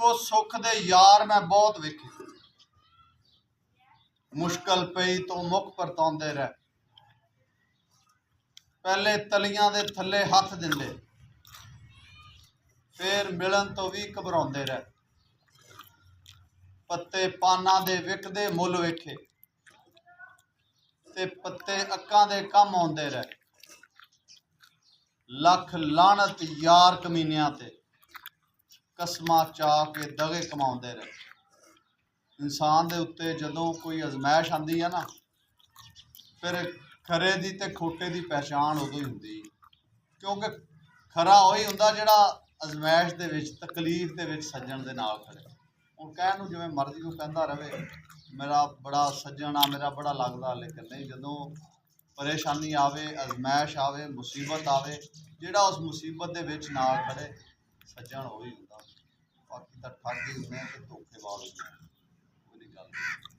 ਇੱਕੋ ਸੁੱਖ ਦੇ ਯਾਰ ਮੈਂ ਬਹੁਤ ਵੇਖੇ, ਮੁਸ਼ਕਲ ਪਈ ਤੋਂ ਮੁੱਖ ਪਰਤਾਉਂਦੇ ਰਹਿ। ਪਹਿਲੇ ਤਲੀਆਂ ਦੇ ਥੱਲੇ ਹੱਥ ਦਿੰਦੇ, ਫੇਰ ਮਿਲਣ ਤੋਂ ਵੀ ਘਬਰਾਉਂਦੇ ਰਹਿ। ਪੱਤੇ ਪਾਨਾਂ ਦੇ ਵਿਕਦੇ ਮੁੱਲ ਵੇਖੇ, ਤੇ ਪੱਤੇ ਅੱਕਾਂ ਦੇ ਕੰਮ ਆਉਂਦੇ ਰਹਿ। ਲੱਖ ਲਾਹਨਤ ਯਾਰ ਕਮੀਨਿਆਂ ਤੇ, ਕਸਮਾਂ ਚਾ ਕੇ ਦਗੇ ਕਮਾਉਂਦੇ ਰਹੇ। ਇਨਸਾਨ ਦੇ ਉੱਤੇ ਜਦੋਂ ਕੋਈ ਅਜ਼ਮੈਸ਼ ਆਉਂਦੀ ਹੈ ਨਾ, ਫਿਰ ਖਰੇ ਦੀ ਤੇ ਖੋਟੇ ਦੀ ਪਹਿਚਾਣ ਉਦੋਂ ਹੀ ਹੁੰਦੀ, ਕਿਉਂਕਿ ਖਰਾ ਉਹੀ ਹੁੰਦਾ ਜਿਹੜਾ ਅਜ਼ਮੈਸ਼ ਦੇ ਵਿੱਚ, ਤਕਲੀਫ ਦੇ ਵਿੱਚ ਸੱਜਣ ਦੇ ਨਾਲ ਖੜੇ। ਹੁਣ ਕਹਿਣ ਨੂੰ ਜਿਵੇਂ ਮਰਜ਼ੀ ਨੂੰ ਕਹਿੰਦਾ ਰਹੇ ਮੇਰਾ ਬੜਾ ਸੱਜਣ ਆ, ਮੇਰਾ ਬੜਾ ਲੱਗਦਾ, ਲੇਕਿਨ ਨਹੀਂ, ਜਦੋਂ ਪਰੇਸ਼ਾਨੀ ਆਵੇ, ਅਜ਼ਮੈਸ਼ ਆਵੇ, ਮੁਸੀਬਤ ਆਵੇ, ਜਿਹੜਾ ਉਸ ਮੁਸੀਬਤ ਦੇ ਵਿੱਚ ਨਾਲ ਖੜੇ ਸੱਜਣ ਉਹੀ ਹੁੰਦਾ। ਬਾਕੀ ਤਾਂ ਠੱਗ ਹੀ ਹੁੰਦੇ ਤੇ ਧੋਖੇਬਾਜ਼ ਹੁੰਦੇ, ਕੋਈ ਗੱਲ ਨਹੀਂ।